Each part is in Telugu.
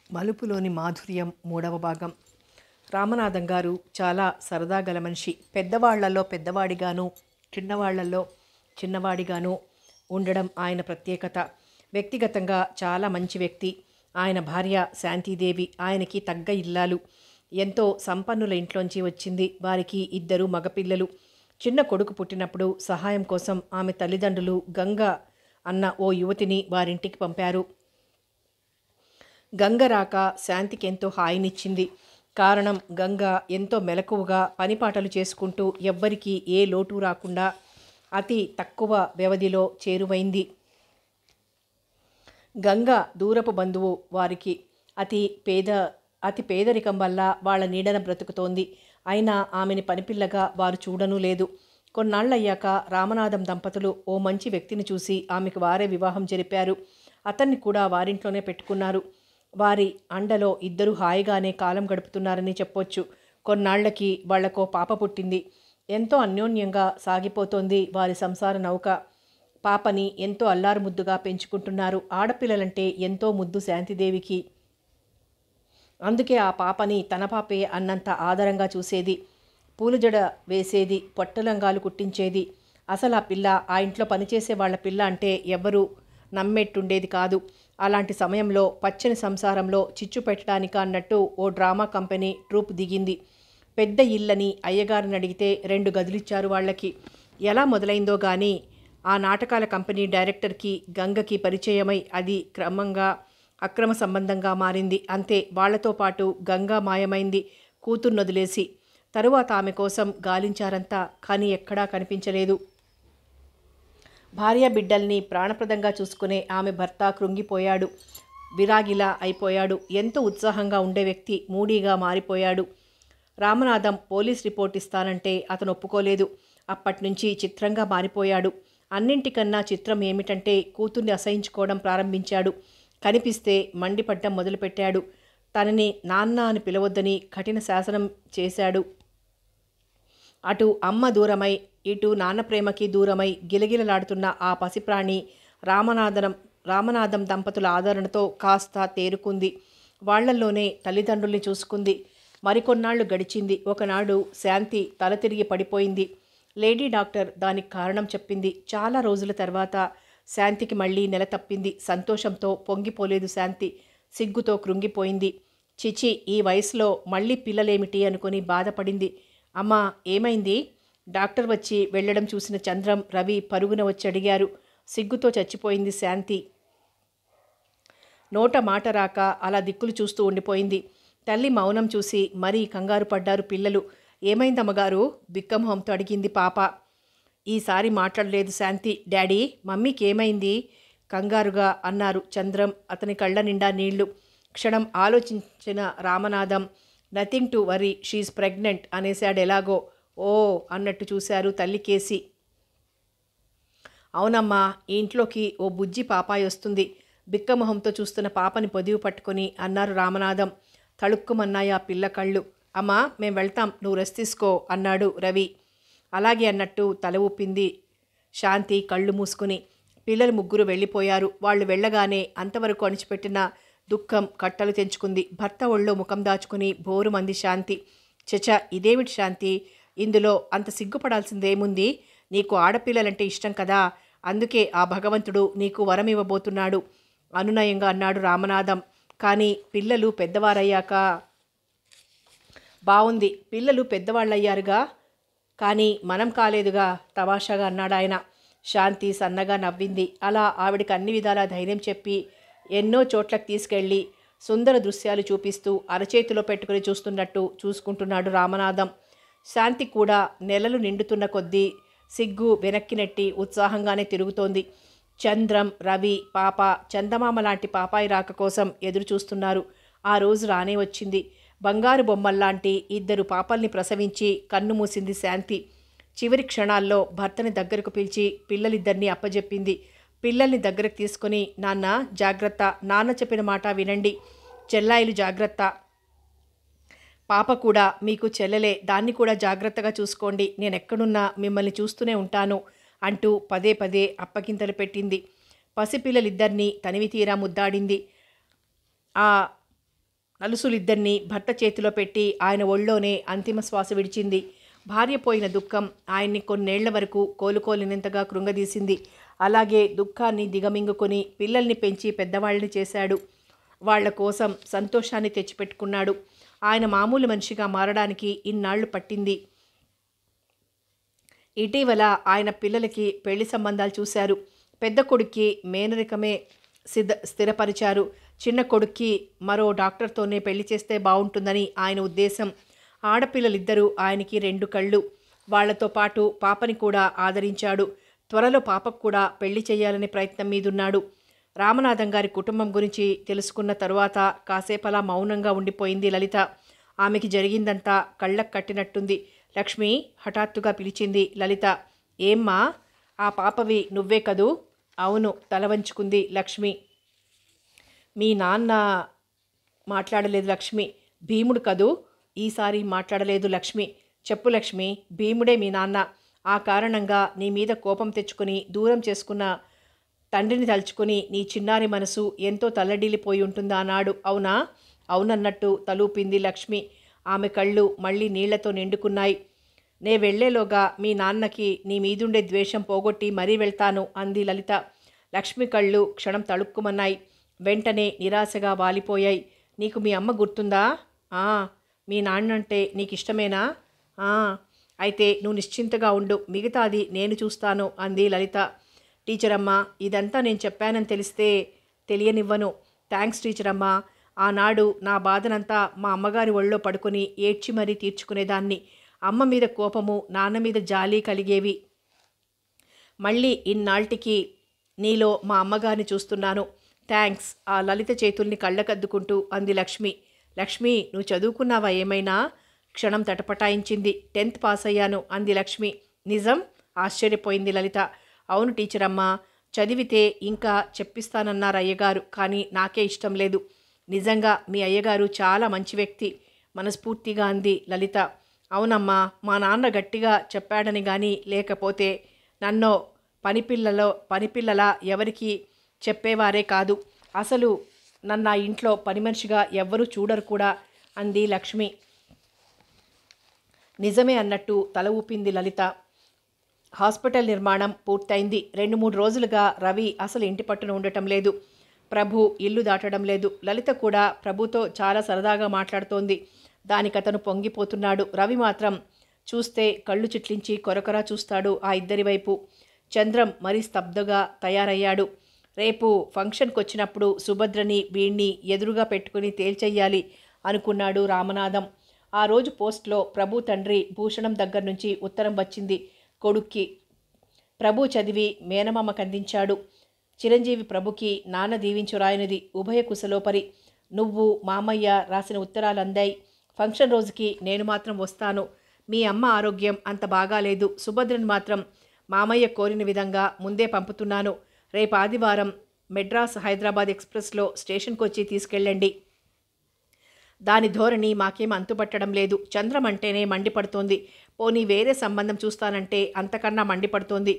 మలుపులోని మాధుర్యం మూడవ భాగం. రామనాథం గారు చాలా సరదా గల మనిషి. పెద్దవాళ్లలో పెద్దవాడిగాను, చిన్నవాళ్లలో చిన్నవాడిగాను ఉండడం ఆయన ప్రత్యేకత. వ్యక్తిగతంగా చాలా మంచి వ్యక్తి. ఆయన భార్య శాంతిదేవి ఆయనకి తగ్గ ఇల్లాలు. ఎంతో సంపన్నుల ఇంట్లోంచి వచ్చింది. వారికి 2 మగపిల్లలు. చిన్న కొడుకు పుట్టినప్పుడు సహాయం కోసం ఆమె తల్లిదండ్రులు గంగ అన్న ఓ యువతిని వారింటికి పంపారు. గంగ రాక శాంతికి ఎంతో హాయినిచ్చింది. కారణం, గంగ ఎంతో మెలకువగా పనిపాటలు చేసుకుంటూ ఎవ్వరికీ ఏ లోటు రాకుండా అతి తక్కువ వ్యవధిలో చేరువైంది. గంగ దూరపు బంధువు. వారికి అతి పేదరికం వల్ల వాళ్ళ నీడన బ్రతుకుతోంది. అయినా ఆమెని పనిపిల్లగా వారు చూడనూ లేదు. కొన్నాళ్ళయ్యాక రామనాథం దంపతులు ఓ మంచి వ్యక్తిని చూసి ఆమెకు వారే వివాహం జరిపారు. అతన్ని కూడా వారింట్లోనే పెట్టుకున్నారు. వారి అండలో 2 హాయిగానే కాలం గడుపుతున్నారని చెప్పొచ్చు. కొన్నాళ్లకి వాళ్లకో పాప పుట్టింది. ఎంతో అన్యోన్యంగా సాగిపోతోంది వారి సంసార నౌక. పాపని ఎంతో అల్లారుముద్దుగా పెంచుకుంటున్నారు. ఆడపిల్లలంటే ఎంతో ముద్దు శాంతిదేవికి. అందుకే ఆ పాపని తన పాపే అన్నంత ఆదరంగా చూసేది. పూలజడ వేసేది, పొట్టలంగాలు కుట్టించేది. అసలు ఆ పిల్ల ఆ ఇంట్లో పనిచేసే వాళ్ళ పిల్ల అంటే ఎవ్వరూ నమ్మేట్టుండేది కాదు. అలాంటి సమయంలో పచ్చని సంసారంలో చిచ్చు పెట్టడానిక అన్నట్టు ఓ డ్రామా కంపెనీ ట్రూప్ దిగింది. పెద్ద ఇల్లని అయ్యగారిని అడిగితే 2 గదులిచ్చారు వాళ్ళకి. ఎలా మొదలైందో గానీ ఆ నాటకాల కంపెనీ డైరెక్టర్కి గంగకి పరిచయమై అది క్రమంగా అక్రమ సంబంధంగా మారింది. అంతే, వాళ్లతో పాటు గంగా మాయమైంది కూతుర్నొదిలేసి. తరువాత ఆమె కోసం గాలించారంతా, కానీ ఎక్కడా కనిపించలేదు. భార్య బిడ్డల్ని ప్రాణప్రదంగా చూసుకునే ఆమె భర్త కృంగిపోయాడు. విరాగిలా అయిపోయాడు. ఎంతో ఉత్సాహంగా ఉండే వ్యక్తి మూడీగా మారిపోయాడు. రామనాథం పోలీస్ రిపోర్ట్ ఇస్తానంటే అతను ఒప్పుకోలేదు. అప్పట్నుంచి చిత్రంగా మారిపోయాడు. అన్నింటికన్నా చిత్రం ఏమిటంటే కూతుర్ని అసహించుకోవడం ప్రారంభించాడు. కనిపిస్తే మండిపడ్డం మొదలుపెట్టాడు. తనని నాన్న అని పిలవొద్దని కఠిన శాసనం చేశాడు. అటు అమ్మ దూరమై ఇటు నాన్న ప్రేమకి దూరమై గిలగిలలాడుతున్న ఆ పసిప్రాణి రామనాథం దంపతుల ఆదరణతో కాస్త తేరుకుంది. వాళ్లల్లోనే తల్లిదండ్రుల్ని చూసుకుంది. మరికొన్నాళ్లు గడిచింది. ఒకనాడు శాంతి తల తిరిగి పడిపోయింది. లేడీ డాక్టర్ దానికి కారణం చెప్పింది. చాలా రోజుల తర్వాత శాంతికి మళ్ళీ నెల తప్పింది. సంతోషంతో పొంగిపోలేదు శాంతి. సిగ్గుతో కృంగిపోయింది. చిచి, ఈ వయసులో మళ్ళీ పిల్లలేమిటి అనుకుని బాధపడింది. అమ్మా, ఏమైంది? డాక్టర్ వచ్చి వెళ్ళడం చూసిన చంద్రం, రవి పరుగున వచ్చి అడిగారు. సిగ్గుతో చచ్చిపోయింది శాంతి. నోట మాట రాక అలా దిక్కులు చూస్తూ ఉండిపోయింది. తల్లి మౌనం చూసి మరీ కంగారు పడ్డారు పిల్లలు. ఏమైందమ్మగారు? బిక్కమొహంతో అడిగింది పాప. ఈసారి మాట్లాడలేదు శాంతి. డాడీ, మమ్మీకి ఏమైంది? కంగారుగా అన్నారు చంద్రం. అతని కళ్ళ నిండా నీళ్లు. క్షణం ఆలోచించిన Ramanatham, nothing to worry, she's pregnant అనేశాడు ఎలాగో. ఓ అన్నట్టు చూశారు తల్లికేసి. అవునమ్మా, ఈ ఇంట్లోకి ఓ బుజ్జి పాపాయి వస్తుంది. బిక్కమొహంతో చూస్తున్న పాపని పొదివి పట్టుకొని అన్నారు రామనాథం. తళుక్కుమన్నాయి ఆ పిల్ల కళ్ళు. అమ్మా, మేం వెళ్తాం, నువ్వు రెస్ట్ తీసుకో అన్నాడు రవి. అలాగే అన్నట్టు తల ఊపింది శాంతి కళ్ళు మూసుకుని. పిల్లలు 3 వెళ్ళిపోయారు. వాళ్ళు వెళ్ళగానే అంతవరకు అణిచిపెట్టిన దుఃఖం కట్టలు తెంచుకుంది. భర్త ఒళ్ళో ముఖం దాచుకుని బోరుమంది శాంతి. చచ, ఇదేమిటి శాంతి? ఇందులో అంత సిగ్గుపడాల్సిందేముంది? నీకు ఆడపిల్లలంటే ఇష్టం కదా, అందుకే ఆ భగవంతుడు నీకు వరం ఇవ్వబోతున్నాడు అనునయంగా అన్నాడు రామనాథం. కానీ పిల్లలు పెద్దవారయ్యాక. బావుంది, పిల్లలు పెద్దవాళ్ళయ్యారుగా, కానీ మనం కాలేదుగా తమాషాగా అన్నాడాయన. శాంతి సన్నగా నవ్వింది. అలా ఆవిడికి అన్ని విధాలా ధైర్యం చెప్పి ఎన్నో చోట్లకు తీసుకెళ్ళి సుందర దృశ్యాలు చూపిస్తూ అరచేతిలో పెట్టుకుని చూస్తున్నట్టు చూసుకుంటున్నాడు రామనాథం. శాంతి కూడా నెలలు నిండుతున్న కొద్దీ సిగ్గు వెనక్కి నెట్టి ఉత్సాహంగానే తిరుగుతోంది. చంద్రం, రవి, పాప, చందమామ లాంటి పాపాయి రాక కోసం ఎదురు చూస్తున్నారు. ఆ రోజు రానే వచ్చింది. బంగారు బొమ్మల్లాంటి 2 పాపల్ని ప్రసవించి కన్ను మూసింది శాంతి. చివరి క్షణాల్లో భర్తని దగ్గరకు పిలిచి పిల్లలిద్దరినీ అప్పజెప్పింది. పిల్లల్ని దగ్గరకు తీసుకుని, నాన్న జాగ్రత్త, నాన్న చెప్పిన మాట వినండి, చెల్లాయిలు జాగ్రత్త, పాప కూడా మీకు చెల్లెలే, దాన్ని కూడా జాగ్రత్తగా చూసుకోండి, నేనెక్కడున్నా మిమ్మల్ని చూస్తూనే ఉంటాను అంటూ పదే పదే అప్పగింతలు పెట్టింది. పసిపిల్లలిద్దరినీ తనివి తీరా ముద్దాడింది. ఆ నలుసులిద్దరినీ భర్త చేతిలో పెట్టి ఆయన ఒళ్ళోనే అంతిమ శ్వాస విడిచింది. భార్య పోయిన దుఃఖం ఆయన్ని కొన్నేళ్ల వరకు కోలుకోలేనంతగా కృంగదీసింది. అలాగే దుఃఖాన్ని దిగమింగుకొని పిల్లల్ని పెంచి పెద్దవాళ్ళని చేశాడు. వాళ్ల కోసం సంతోషాన్ని తెచ్చిపెట్టుకున్నాడు. ఆయన మామూలు మనిషిగా మారడానికి ఇన్నాళ్లు పట్టింది. ఇటీవల ఆయన పిల్లలకి పెళ్లి సంబంధాలు చూశారు. పెద్ద కొడుక్కి మేనరికమే స్థిరపరిచారు. చిన్న కొడుక్కి మరో డాక్టర్తోనే పెళ్లి చేస్తే బాగుంటుందని ఆయన ఉద్దేశం. ఆడపిల్లలిద్దరూ ఆయనకి 2 కళ్ళు. వాళ్లతో పాటు పాపని కూడా ఆదరించాడు. త్వరలో పాపకు కూడా పెళ్లి చేయాలనే ప్రయత్నం మీదున్నాడు. రామనాథం గారి కుటుంబం గురించి తెలుసుకున్న తరువాత కాసేపలా మౌనంగా ఉండిపోయింది లలిత. ఆమెకి జరిగిందంతా కళ్ళకు కట్టినట్టుంది. లక్ష్మి హఠాత్తుగా పిలిచింది లలిత. ఏమ్మా, ఆ పాపవి నువ్వే కదూ? అవును, తల వంచుకుంది లక్ష్మి. మీ నాన్న మాట్లాడలేదు లక్ష్మి. భీముడు కదూ? ఈసారి మాట్లాడలేదు లక్ష్మి. చెప్పు లక్ష్మి, భీముడే మీ నాన్న. ఆ కారణంగా నీ మీద కోపం తెచ్చుకుని దూరం చేసుకున్న తండ్రిని తలుచుకుని నీ చిన్నారి మనసు ఎంతో తల్లడిల్లిపోయి ఉంటుందా అన్నాడు. అవునా? అవునన్నట్టు తలూపింది లక్ష్మి. ఆమె కళ్ళు మళ్ళీ నీళ్లతో నిండుకున్నాయి. నే వెళ్లేలోగా మీ నాన్నకి నీ మీదుండే ద్వేషం పోగొట్టి మరీ వెళ్తాను అంది లలిత. లక్ష్మి కళ్ళు క్షణం తళుక్కుమన్నాయి. వెంటనే నిరాశగా వాలిపోయాయి. నీకు మీ అమ్మ గుర్తుందా? మీ నాన్నంటే నీకిష్టమేనా? అయితే నువ్వు నిశ్చింతగా ఉండు, మిగతాది నేను చూస్తాను అంది లలిత. టీచరమ్మ, ఇదంతా నేను చెప్పానని తెలిస్తే తెలియనివ్వను. థ్యాంక్స్ టీచరమ్మ. ఆనాడు నా బాధనంతా మా అమ్మగారి ఒళ్ళో పడుకొని ఏడ్చి మరీ తీర్చుకునేదాన్ని. అమ్మ మీద కోపము, నాన్న మీద జాలి కలిగేవి. మళ్ళీ ఇన్నాళ్టికి నీలో మా అమ్మగారిని చూస్తున్నాను. థ్యాంక్స్. ఆ లలిత చేతుల్ని కళ్ళకద్దుకుంటూ అంది లక్ష్మి. లక్ష్మి, నువ్వు చదువుకున్నావా ఏమైనా? క్షణం తటపటాయించింది. 10th పాస్ అయ్యాను అంది లక్ష్మి. నిజం? ఆశ్చర్యపోయింది లలిత. అవును టీచరమ్మ. చదివితే ఇంకా చెప్పిస్తానన్నారు అయ్యగారు, కానీ నాకే ఇష్టం లేదు. నిజంగా మీ అయ్యగారు చాలా మంచి వ్యక్తి మనస్ఫూర్తిగా అంది లలిత. అవునమ్మా, మా నాన్న గట్టిగా చెప్పాడని కానీ, లేకపోతే నన్నో పనిపిల్లలా ఎవరికి చెప్పేవారే కాదు. అసలు నన్ను ఆ ఇంట్లో పని మనిషిగా ఎవ్వరూ చూడరు కూడా అంది లక్ష్మి. నిజమే అన్నట్టు తల ఊపింది లలిత. హాస్పిటల్ నిర్మాణం పూర్తయింది. 2-3 రోజులుగా రవి అసలు ఇంటి పట్టున ఉండటం లేదు. ప్రభు ఇల్లు దాటడం లేదు. లలిత కూడా ప్రభుతో చాలా సరదాగా మాట్లాడుతోంది. దానికతను పొంగిపోతున్నాడు. రవి మాత్రం చూస్తే కళ్ళు చిట్లించి కొరకొరా చూస్తాడు ఆ ఇద్దరి వైపు. చంద్రం మరీ స్తబ్దుగా తయారయ్యాడు. రేపు ఫంక్షన్కి వచ్చినప్పుడు సుభద్రని వీణ్ణి ఎదురుగా పెట్టుకుని తేల్చెయ్యాలి అనుకున్నాడు రామనాథం. ఆ రోజు పోస్ట్లో ప్రభు తండ్రి భూషణం దగ్గర నుంచి ఉత్తరం వచ్చింది కొడుక్కి. ప్రభు చదివి మేనమామకు అందించాడు. చిరంజీవి ప్రభుకి నాన్న దీవించు రాయనిది. ఉభయ కుశలోపరి. నువ్వు మామయ్య రాసిన ఉత్తరాలు అందాయి. ఫంక్షన్ రోజుకి నేను మాత్రం వస్తాను. మీ అమ్మ ఆరోగ్యం అంత బాగాలేదు. సుభద్రని మాత్రం మామయ్య కోరిన విధంగా ముందే పంపుతున్నాను. రేపు ఆదివారం మెడ్రాస్ హైదరాబాద్ ఎక్స్ప్రెస్లో స్టేషన్కి వచ్చి తీసుకెళ్ళండి. దాని ధోరణి మాకేం అంతుపట్టడం లేదు. చంద్రం అంటేనే మండిపడుతోంది. పోనీ వేరే సంబంధం చూస్తానంటే అంతకన్నా మండిపడుతోంది.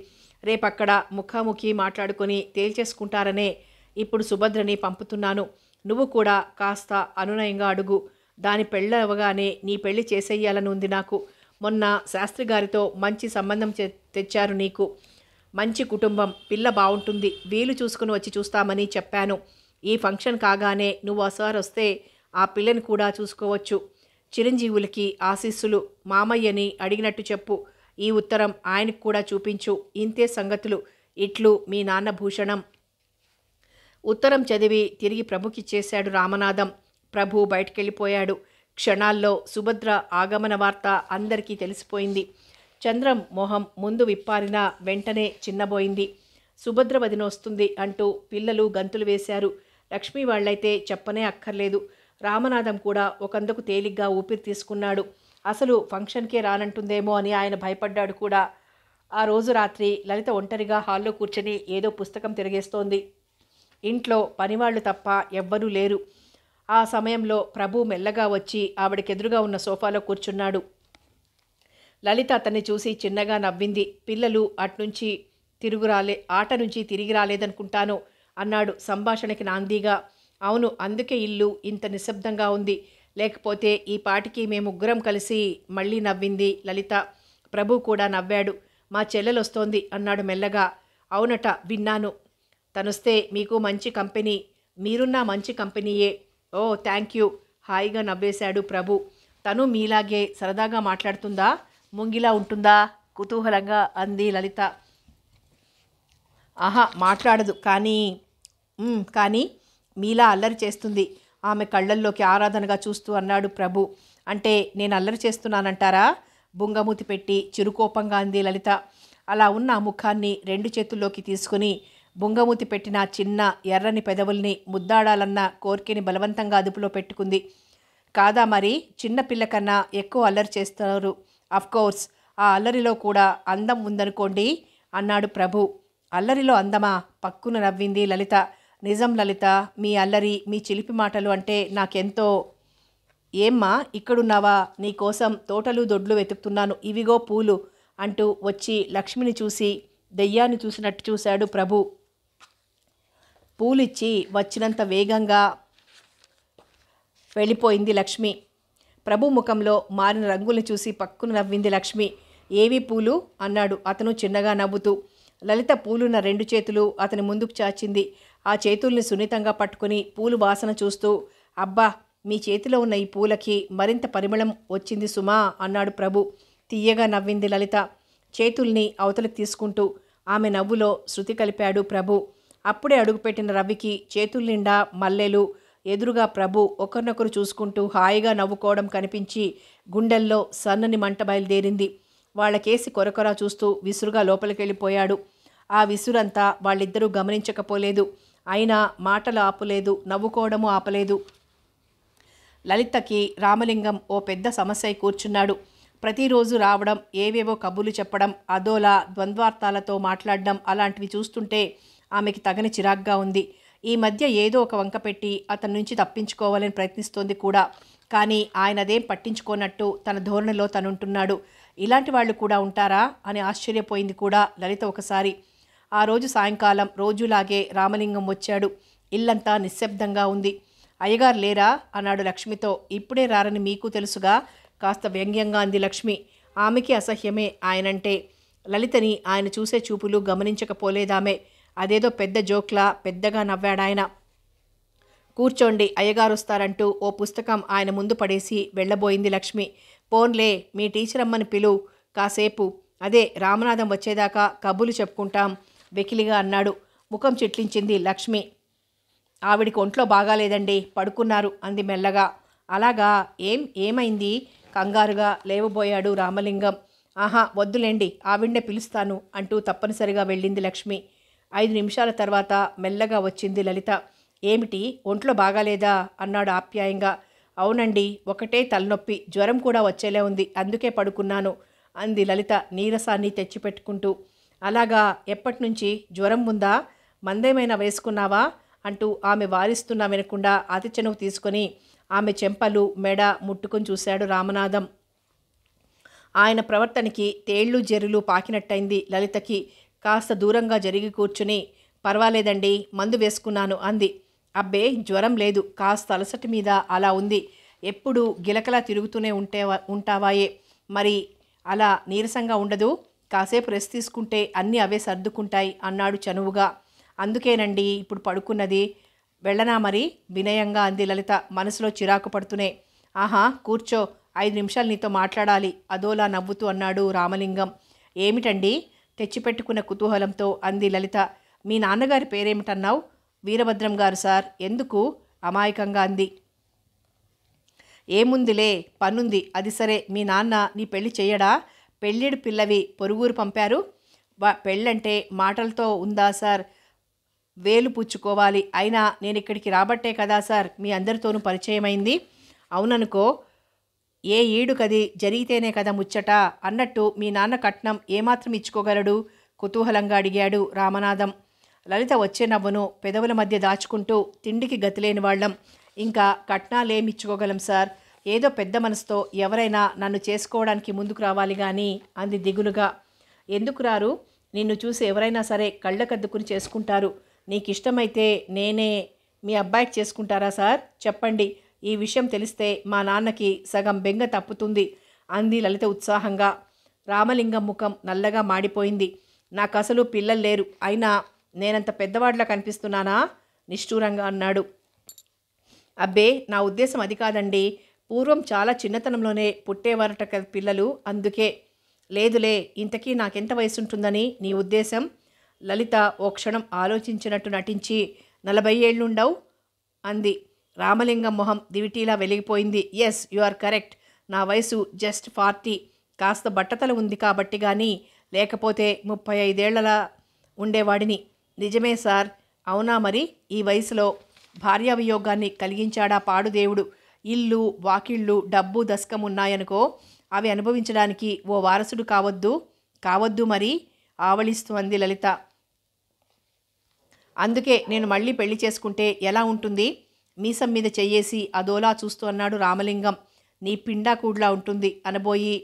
రేపక్కడ ముఖాముఖి మాట్లాడుకొని తేల్చేసుకుంటారనే ఇప్పుడు సుభద్రని పంపుతున్నాను. నువ్వు కూడా కాస్త అనునయంగా అడుగు. దాని పెళ్ళవగానే నీ పెళ్లి చేసేయాలని ఉంది నాకు. మొన్న శాస్త్రి గారితో మంచి సంబంధం తెచ్చారు నీకు. మంచి కుటుంబం, పిల్ల బాగుంటుంది. వీలు చూసుకుని వచ్చి చూస్తామని చెప్పాను. ఈ ఫంక్షన్ కాగానే నువ్వు ఒకసారి వస్తే ఆ పిల్లని కూడా చూసుకోవచ్చు. చిరంజీవులకి ఆశీస్సులు. మామయ్యని అడిగినట్టు చెప్పు. ఈ ఉత్తరం ఆయనకు కూడా చూపించు. ఇంతే సంగతులు. ఇట్లు మీ నాన్న భూషణం. ఉత్తరం చదివి తిరిగి ప్రభుకిచ్చేశాడు రామనాథం. ప్రభు బయటికెళ్ళిపోయాడు. క్షణాల్లో సుభద్ర ఆగమన వార్త అందరికీ తెలిసిపోయింది. చంద్రం మొహం ముందు విప్పారిన వెంటనే చిన్నబోయింది. సుభద్ర వదిన వస్తుంది అంటూ పిల్లలు గంతులు వేశారు. లక్ష్మీ వాళ్ళైతే చెప్పనే అక్కర్లేదు. రామనాథం కూడా ఒకందుకు తేలిగ్గా ఊపిరి తీసుకున్నాడు. అసలు ఫంక్షన్కే రానంటుందేమో అని ఆయన భయపడ్డాడు కూడా. ఆ రోజు రాత్రి లలిత ఒంటరిగా హాల్లో కూర్చొని ఏదో పుస్తకం తిరిగేస్తోంది. ఇంట్లో పనివాళ్లు తప్ప ఎవ్వరూ లేరు. ఆ సమయంలో ప్రభు మెల్లగా వచ్చి ఆవిడకెదురుగా ఉన్న సోఫాలో కూర్చున్నాడు. లలిత అతన్ని చూసి చిన్నగా నవ్వింది. పిల్లలు ఆట నుంచి తిరిగి రాలేదనుకుంటాను అన్నాడు సంభాషణకి నాందీగా. అవును, అందుకే ఇల్లు ఇంత నిశ్శబ్దంగా ఉంది. లేకపోతే ఈ పాటికి మేముగ్గురం కలిసి మళ్ళీ నవ్వింది లలిత. ప్రభు కూడా నవ్వాడు. మా చెల్లెలొస్తోంది అన్నాడు మెల్లగా. అవునట, విన్నాను. తనొస్తే మీకు మంచి కంపెనీ. మీరున్నా మంచి కంపెనీయే. ఓ థ్యాంక్ యూ. హాయిగా నవ్వేశాడు ప్రభు. తను మీలాగే సరదాగా మాట్లాడుతుందా, ముంగిలా ఉంటుందా? కుతూహలంగా అంది లలిత. ఆహా, మాట్లాడదు, కానీ మీలా అల్లరి చేస్తుంది. ఆమె కళ్ళల్లోకి ఆరాధనగా చూస్తూ అన్నాడు ప్రభు. అంటే నేను అల్లరి చేస్తున్నానంటారా? బుంగమూతి పెట్టి చిరుకోపంగా అంది లలిత. అలా ఉన్న ఆ ముఖాన్ని రెండు చేతుల్లోకి తీసుకుని బుంగమూతి పెట్టిన చిన్న ఎర్రని పెదవుల్ని ముద్దాడాలన్న కోర్కెని బలవంతంగా అదుపులో పెట్టుకుంది. కాదా మరి, చిన్న పిల్ల కన్నా ఎక్కువ అల్లరి చేస్తారు. అఫ్కోర్స్, ఆ అల్లరిలో కూడా అందం ఉందనుకోండి అన్నాడు ప్రభు. అల్లరిలో అందమా? పక్కున నవ్వింది లలిత. నిజం లలిత, మీ అల్లరి, మీ చిలిపి మాటలు అంటే నాకెంతో. ఏమ్మా ఇక్కడున్నావా? నీకోసం తోటలు దొడ్లు వెతుకుతున్నాను, ఇవిగో పూలు అంటూ వచ్చి లక్ష్మిని చూసి దెయ్యాన్ని చూసినట్టు చూశాడు ప్రభు. పూలిచ్చి వచ్చినంత వేగంగా వెళ్ళిపోయింది లక్ష్మి. ప్రభు ముఖంలో మారిన రంగుల్ని చూసి పక్కున నవ్వింది లక్ష్మి. ఏవి పూలు అన్నాడు అతను చిన్నగా నవ్వుతూ. లలిత పూలున్న రెండు చేతులు అతని ముందుకు చాచింది. ఆ చేతుల్ని సున్నితంగా పట్టుకుని పూలు వాసన చూస్తూ, అబ్బా, మీ చేతిలో ఉన్న ఈ పూలకి మరింత పరిమళం వచ్చింది సుమా అన్నాడు ప్రభు. తీయగా నవ్వింది లలిత చేతుల్ని అవతలికి తీసుకుంటూ. ఆమె నవ్వులో శృతి కలిపాడు ప్రభు. అప్పుడే అడుగుపెట్టిన రవికి చేతుల నిండా మల్లెలు, ఎదురుగా ప్రభు ఒకరినొకరు చూసుకుంటూ హాయిగా నవ్వుకోవడం కనిపించి గుండెల్లో సన్నని మంట బయలుదేరింది. వాళ్ళకేసి కొరకొరా చూస్తూ విసురుగా లోపలికెళ్ళిపోయాడు. ఆ విసురంతా వాళ్ళిద్దరూ గమనించకపోలేదు. అయినా మాటలు ఆపలేదు, నవ్వుకోవడము ఆపలేదు. లలితకి రామలింగం ఓ పెద్ద సమస్య కూర్చున్నాడు. ప్రతిరోజు రావడం, ఏవేవో కబుర్లు చెప్పడం, అదోలా ద్వంద్వార్థాలతో మాట్లాడడం, అలాంటివి చూస్తుంటే ఆమెకి తగని చిరాగ్గా ఉంది. ఈ మధ్య ఏదో ఒక వంక పెట్టి అతని నుంచి తప్పించుకోవాలని ప్రయత్నిస్తోంది కూడా. కానీ ఆయన అదేం పట్టించుకోనట్టు తన ధోరణిలో తనుంటున్నాడు. ఇలాంటి వాళ్ళు కూడా ఉంటారా అని ఆశ్చర్యపోయింది కూడా లలిత ఒకసారి. ఆ రోజు సాయంకాలం రోజులాగే రామలింగం వచ్చాడు. ఇల్లంతా నిశ్శబ్దంగా ఉంది. అయ్యగారు లేరా అన్నాడు లక్ష్మితో. ఇప్పుడే రారని మీకు తెలుసుగా, కాస్త వ్యంగ్యంగా అంది లక్ష్మి. ఆమెకి అసహ్యమే ఆయనంటే. లలితని ఆయన చూసే చూపులు గమనించకపోలేదామె. అదేదో పెద్ద జోక్లా పెద్దగా నవ్వాడాయన. కూర్చోండి, అయ్యగారు వస్తారంటూ ఓ పుస్తకం ఆయన ముందు పడేసి వెళ్ళబోయింది లక్ష్మి. పోన్లే, మీ టీచర్ అమ్మని పిలు, కాసేపు అదే రామనాథం వచ్చేదాకా కబుర్లు చెప్పుకుంటాం వెకిలిగా అన్నాడు. ముఖం చిట్లించింది లక్ష్మి. ఆవిడికి ఒంట్లో బాగాలేదండి, పడుకున్నారు అంది మెల్లగా. అలాగా, ఏమైంది కంగారుగా లేవబోయాడు రామలింగం. ఆహా, వద్దులేండి, ఆవిడ్నే పిలుస్తాను అంటూ తప్పనిసరిగా వెళ్ళింది లక్ష్మి. 5 నిమిషాల తర్వాత మెల్లగా వచ్చింది లలిత. ఏమిటి, ఒంట్లో బాగాలేదా అన్నాడు ఆప్యాయంగా. అవునండి, ఒకటే తలనొప్పి, జ్వరం కూడా వచ్చేలా ఉంది, అందుకే పడుకున్నాను అంది లలిత నీరసాన్ని తెచ్చిపెట్టుకుంటూ. అలాగా, ఎప్పటినుంచి జ్వరం ఉందా? మందేమైనా వేసుకున్నావా అంటూ ఆమె వారిస్తున్నా వినకుండా అతి చనువు తీసుకొని ఆమె చెంపలు మెడ ముట్టుకొని చూశాడు రామనాథం. ఆయన ప్రవర్తనకి తేళ్లు జెర్రులు పాకినట్టయింది లలితకి. కాస్త దూరంగా జరిగి కూర్చుని, పర్వాలేదండి, మందు వేసుకున్నాను అంది. అబ్బే, జ్వరం లేదు, కాస్త అలసటి మీద అలా ఉంది. ఎప్పుడు గిలకలా తిరుగుతూనే ఉంటావాయే, మరి అలా నీరసంగా ఉండదు? కాసేపు రెస్ట్ తీసుకుంటే అన్నీ అవే సర్దుకుంటాయి అన్నాడు చనువుగా. అందుకేనండి ఇప్పుడు పడుకున్నది. వెళ్ళనా మరి వినయంగా అంది లలిత మనసులో చిరాకు పడుతూనే. ఆహా, కూర్చో, 5 నిమిషాలు నీతో మాట్లాడాలి అదోలా నవ్వుతూ అన్నాడు రామలింగం. ఏమిటండి తెచ్చిపెట్టుకున్న కుతూహలంతో అంది లలిత. మీ నాన్నగారి పేరేమిటన్నావు? వీరభద్రం గారు సార్. ఎందుకు అమాయకంగా అంది. ఏముందిలే, పనుంది. అది సరే, మీ నాన్న నీ పెళ్లి చెయ్యడా? పెళ్ళిడు పిల్లవి పొరుగురు పంపారు. పెళ్ళంటే మాటలతో ఉందా సార్? వేలు పుచ్చుకోవాలి. అయినా నేను ఇక్కడికి రాబట్టే కదా సార్ మీ అందరితోనూ పరిచయమైంది. అవుననుకో, ఏ ఈడుకది జరిగితేనే కదా ముచ్చట. అన్నట్టు మీ నాన్న కట్నం ఏమాత్రం ఇచ్చుకోగలడు? కుతూహలంగా అడిగాడు రామనాథం. లలిత వచ్చే నవ్వును పెదవుల మధ్య దాచుకుంటూ, తిండికి గతిలేని వాళ్ళం, ఇంకా కట్నాలేమిచ్చుకోగలం సార్? ఏదో పెద్ద మనసుతో ఎవరైనా నన్ను చేసుకోవడానికి ముందుకు రావాలి కానీ అంది దిగులుగా. ఎందుకు రారు? నిన్ను చూసి ఎవరైనా సరే కళ్ళకద్దుకుని చేసుకుంటారు. నీకిష్టమైతే మీ అబ్బాయికి చేసుకుంటారా సార్? చెప్పండి. ఈ విషయం తెలిస్తే మా నాన్నకి సగం బెంగ తప్పుతుంది అంది లలిత ఉత్సాహంగా. రామలింగం ముఖం నల్లగా మాడిపోయింది. నాకసలు పిల్లలు లేరు. అయినా నేనంత పెద్దవాడిలా కనిపిస్తున్నానా? నిష్ఠూరంగా అన్నాడు. అబ్బే, నా ఉద్దేశం అది కాదండి. పూర్వం చాలా చిన్నతనంలోనే పుట్టేవారట కదా పిల్లలు, అందుకే. లేదులే, ఇంతకీ నాకెంత వయసుంటుందని నీ ఉద్దేశం? లలిత ఓ క్షణం ఆలోచించినట్టు నటించి 40 ఏళ్ళుండవు అంది. రామలింగం మొహం దివిటీలా వెలిగిపోయింది. Yes, you are correct. నా వయసు జస్ట్ 40. కాస్త బట్టతల ఉంది కాబట్టి కానీ, లేకపోతే 35 ఏళ్లలా ఉండేవాడిని. నిజమే సార్. అవునా మరి? ఈ వయసులో భార్యావియోగాన్ని కలిగించాడా పాడుదేవుడు. ఇల్లు, వాకిళ్ళు, డబ్బు, దశకం ఉన్నాయనుకో, అవి అనుభవించడానికి ఓ వారసుడు కావద్దు మరి ఆవలిస్తూ అంది లలిత. అందుకే నేను మళ్ళీ పెళ్లి చేసుకుంటే ఎలా ఉంటుంది? మీసం మీద చెయ్యేసి అదోలా చూస్తూ అన్నాడు రామలింగం. నీ పిండా కూడ్లా ఉంటుంది అనబోయి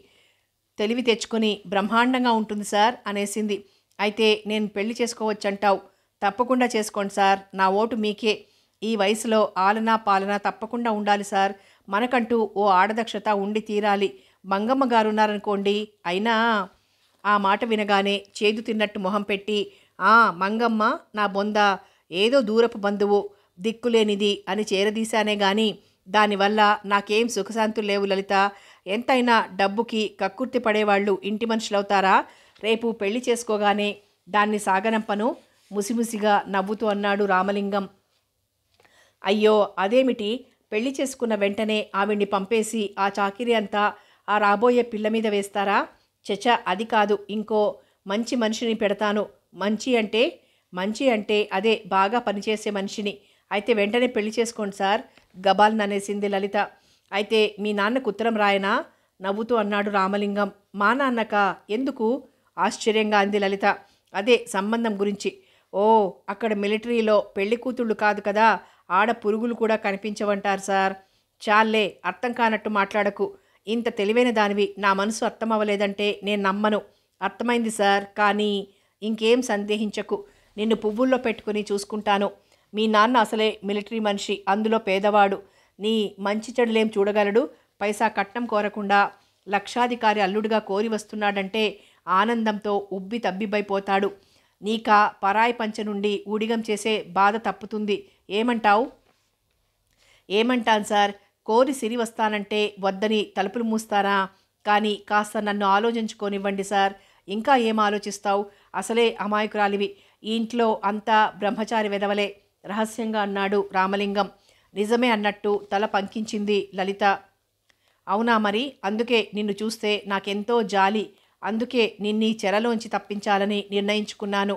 తెలివి తెచ్చుకొని బ్రహ్మాండంగా ఉంటుంది సార్ అనేసింది. అయితే నేను పెళ్లి చేసుకోవచ్చంటావు? తప్పకుండా చేసుకోండి సార్. నా ఓటు మీకే. ఈ వయసులో ఆలనా పాలనా తప్పకుండా ఉండాలి సార్. మనకంటూ ఓ ఆడదక్షత ఉండి తీరాలి. మంగమ్మ గారున్నారనుకోండి. అయినా ఆ మాట వినగానే చేదు తిన్నట్టు మొహం పెట్టి, మంగమ్మ నా బొంద, ఏదో దూరపు బంధువు, దిక్కులేనిది అని చేరదీశానే గాని దానివల్ల నాకేం సుఖశాంతులు లేవు లలిత. ఎంతైనా డబ్బుకి కక్కుర్తి పడేవాళ్ళు ఇంటి మనుషులవుతారా? రేపు పెళ్లి చేసుకోగానే దాన్ని సాగనంపను ముసిముసిగా నవ్వుతూ అన్నాడు రామలింగం. అయ్యో, అదేమిటి? పెళ్లి చేసుకున్న వెంటనే ఆవిడ్ని పంపేసి ఆ చాకిరీ అంతా ఆ రాబోయే పిల్ల మీద వేస్తారా? చచ, అది కాదు. ఇంకో మంచి మనిషిని పెడతాను. మంచి అంటే అదే, బాగా పనిచేసే మనిషిని. అయితే వెంటనే పెళ్లి చేసుకోండి సార్ గబాల్ననేసింది లలిత. అయితే మీ నాన్నకు ఉత్తరం రాయనా? నవ్వుతూ అన్నాడు రామలింగం. మా నాన్నక? ఎందుకు? ఆశ్చర్యంగా అంది లలిత. అదే సంబంధం గురించి. ఓ, అక్కడ మిలిటరీలో పెళ్లి కూతుళ్ళు కాదు కదా, ఆడ పురుగులు కూడా కనిపించవంటారు సార్. చాలే, అర్థం కానట్టు మాట్లాడకు. ఇంత తెలివైన దానివి నా మనసు అర్థమవ్వలేదంటే నేను నమ్మను. అర్థమైంది సార్, కానీ ఇంకేం సందేహించకు. నిన్ను పువ్వుల్లో పెట్టుకుని చూసుకుంటాను. మీ నాన్న అసలే మిలిటరీ మనిషి, అందులో పేదవాడు. నీ మంచి చెడులేం చూడగలడు? పైసా కట్నం కోరకుండా లక్షాధికారి అల్లుడుగా కోరి వస్తున్నాడంటే ఆనందంతో ఉబ్బి తబ్బిబ్బైపోతాడు. నీకా పరాయి పంచ నుండి ఊడిగం చేసే బాధ తప్పుతుంది. ఏమంటాను సార్? కోరి సిరి వస్తానంటే వద్దని తలుపులు మూస్తారా? కానీ కాస్త నన్ను ఆలోచించుకోనివ్వండి సార్. ఇంకా ఏం ఆలోచిస్తావు? అసలే అమాయకురాలివి. ఈ ఇంట్లో అంతా బ్రహ్మచారి వెదవలే రహస్యంగా అన్నాడు రామలింగం. నిజమే అన్నట్టు తల పంకించింది లలిత. అవునా మరి? అందుకే నిన్ను చూస్తే నాకెంతో జాలి. అందుకే నిన్నీ చెరలోంచి తప్పించాలని నిర్ణయించుకున్నాను.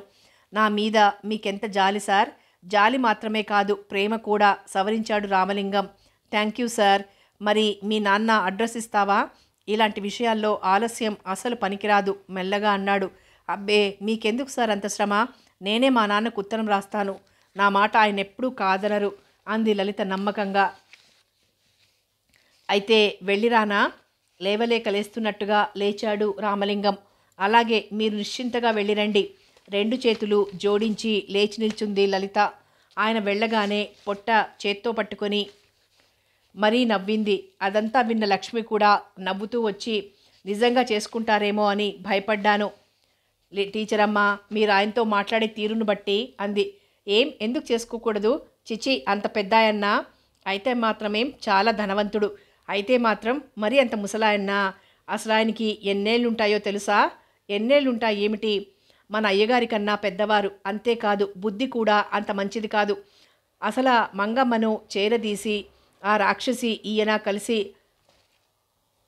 నా మీద మీకెంత జాలి సార్? జాలి మాత్రమే కాదు, ప్రేమ కూడా సవరించాడు రామలింగం. Thank you sir. మరి మీ నాన్న అడ్రస్ ఇస్తావా? ఇలాంటి విషయాల్లో ఆలస్యం అసలు పనికిరాదు మెల్లగా అన్నాడు. అబ్బే, మీకెందుకు సార్ అంత శ్రమ? నేనే మా నాన్నకు ఉత్తరం రాస్తాను. నా మాట ఆయన ఎప్పుడూ కాదనరు అంది లలిత నమ్మకంగా. అయితే వెళ్ళిరానా? లేవలేక లేస్తున్నట్టుగా లేచాడు రామలింగం. అలాగే, మీరు నిశ్చింతగా వెళ్ళిరండి. 2 చేతులు జోడించి లేచి నిల్చుంది లలిత. ఆయన వెళ్ళగానే పొట్ట చేత్తో పట్టుకొని మరీ నవ్వింది. అదంతా విన్న లక్ష్మి కూడా నవ్వుతూ వచ్చి, నిజంగా చేసుకుంటారేమో అని భయపడ్డాను టీచరమ్మ, మీరు ఆయనతో మాట్లాడే తీరును బట్టి అంది. ఎందుకు చేసుకోకూడదు? చిచి, అంత పెద్దాయన్నా? అయితే మాత్రమేం, చాలా ధనవంతుడు. అయితే మాత్రం మరి అంత ముసలాయన్నా? అసలు ఆయనకి ఎన్నేళ్ళుంటాయో తెలుసా? ఎన్నేళ్ళుంటాయి ఏమిటి? మన అయ్యగారి కన్నా పెద్దవారు. అంతేకాదు, బుద్ధి కూడా అంత మంచిది కాదు. అసలు మంగమ్మను చేరదీసి ఆ రాక్షసి ఈయన కలిసి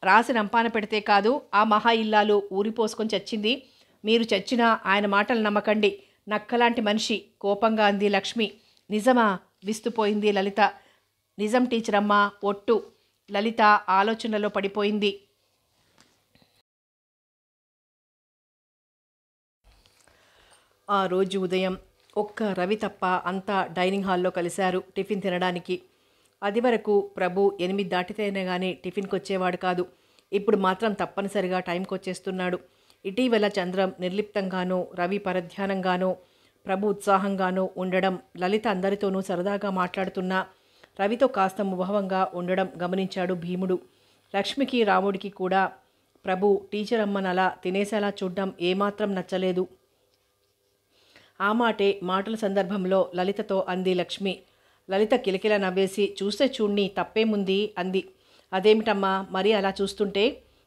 రాసి రంపాన పెడితే కాదు, ఆ మహా ఇల్లాలు ఊరిపోసుకొని చచ్చింది. మీరు చచ్చినా ఆయన మాటలు నమ్మకండి. నక్కలాంటి మనిషి కోపంగా అంది లక్ష్మి. నిజమా? విస్తుపోయింది లలిత. నిజం టీచరమ్మ, ఒట్టు. లలిత ఆలోచనలో పడిపోయింది. ఆ రోజు ఉదయం ఒక్క రవి తప్ప అంతా డైనింగ్ హాల్లో కలిశారు టిఫిన్ తినడానికి. అది వరకు ప్రభు 8 దాటితేనే కానీ టిఫిన్కి వచ్చేవాడు కాదు. ఇప్పుడు మాత్రం తప్పనిసరిగా టైంకి వచ్చేస్తున్నాడు. ఇటీవల చంద్రం నిర్లిప్తంగానూ, రవి పరధ్యానంగానూ ప్రభు ఉత్సాహంగానూ ఉండడం, లలిత అందరితోనూ సరదాగా మాట్లాడుతున్నా రవితో కాస్త ముభావంగా ఉండడం గమనించాడు భీముడు. లక్ష్మికి రాముడికి కూడా ప్రభు టీచర్ అమ్మను అలా తినేసేలా చూడ్డం ఏమాత్రం నచ్చలేదు. ఆ మాటే మాటల సందర్భంలో లలితతో అంది లక్ష్మి. లలిత కిలకిల నవ్వేసి చూస్తే చూడ్ని తప్పేముంది అంది. అదేమిటమ్మా మరి అలా చూస్తుంటే?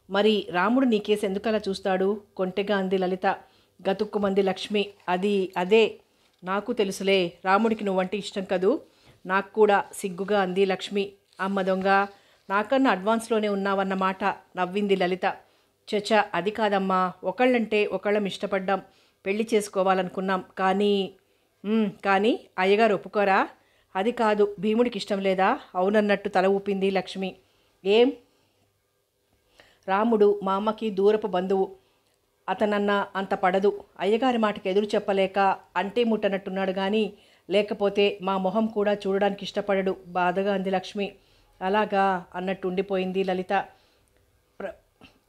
మరి రాముడు నీ కేసు ఎందుకలా చూస్తాడు? కొంటెగా అంది లలిత. గతుక్కుమంది లక్ష్మి. అదే నాకు తెలుసులే, రాముడికి నువ్వంటే ఇష్టం కదూ. నాకు కూడా సిగ్గుగా అంది లక్ష్మి. అమ్మ దొంగ, నాకన్నా అడ్వాన్స్లోనే ఉన్నావన్నమాట నవ్వింది లలిత. చచ అది కాదమ్మా, ఒకళ్ళంటే ఒకళ్ళం ఇష్టపడ్డాం, పెళ్లి చేసుకోవాలనుకున్నాం. కానీ అయ్యగారు ఒప్పుకోరా? అది కాదు, భీముడికి ఇష్టం లేదా? అవునన్నట్టు తల ఊపింది లక్ష్మి. ఏం? రాముడు మా అమ్మకి దూరపు బంధువు, అతనన్నా అంత పడదు. అయ్యగారి మాటకి ఎదురు చెప్పలేక అంటే ముట్టనట్టున్నాడు కానీ లేకపోతే మా మొహం కూడా చూడడానికి ఇష్టపడడు బాధగా అంది లక్ష్మి. అలాగా అన్నట్టు ఉండిపోయింది లలిత.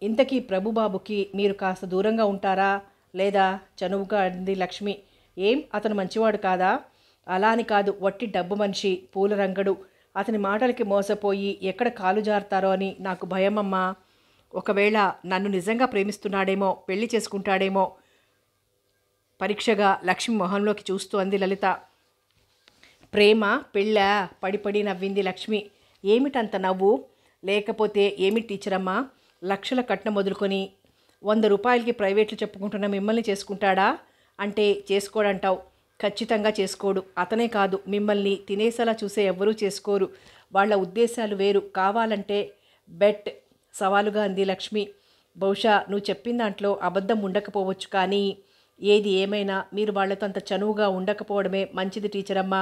ఇంతకీ ప్రభుబాబుకి మీరు కాస్త దూరంగా ఉంటారా లేదా? చనువుగా అంది లక్ష్మి. ఏం అతను మంచివాడు కాదా? అలా అని కాదు, వట్టి డబ్బు మనిషి, పూల రంగడు. అతని మాటలకి మోసపోయి ఎక్కడ కాలు జారుతారో అని నాకు భయమమ్మా. ఒకవేళ నన్ను నిజంగా ప్రేమిస్తున్నాడేమో, పెళ్లి చేసుకుంటాడేమో. పరీక్షగా లక్ష్మి మొహంలోకి చూస్తూ అంది లలిత. ప్రేమ పెళ్ళా? పడిపడి నవ్వింది లక్ష్మి. ఏమిటంత నవ్వు? లేకపోతే ఏమిటి టీచరమ్మా, లక్షల కట్నం వదులుకొని 100 రూపాయలకి ప్రైవేట్లు చెప్పుకుంటున్న మిమ్మల్ని చేసుకుంటాడా అంటే చేసుకోడంటావు. ఖచ్చితంగా చేసుకోడు. అతనే కాదు, మిమ్మల్ని తినేసేలా చూసే ఎవ్వరూ చేసుకోరు. వాళ్ళ ఉద్దేశాలు వేరు. కావాలంటే బెట్ సవాలుగా అంది లక్ష్మి. బహుశా నువ్వు చెప్పిన దాంట్లో అబద్ధం ఉండకపోవచ్చు, కానీ ఏది ఏమైనా మీరు వాళ్లతో అంత చనువుగా ఉండకపోవడమే మంచిది టీచరమ్మా.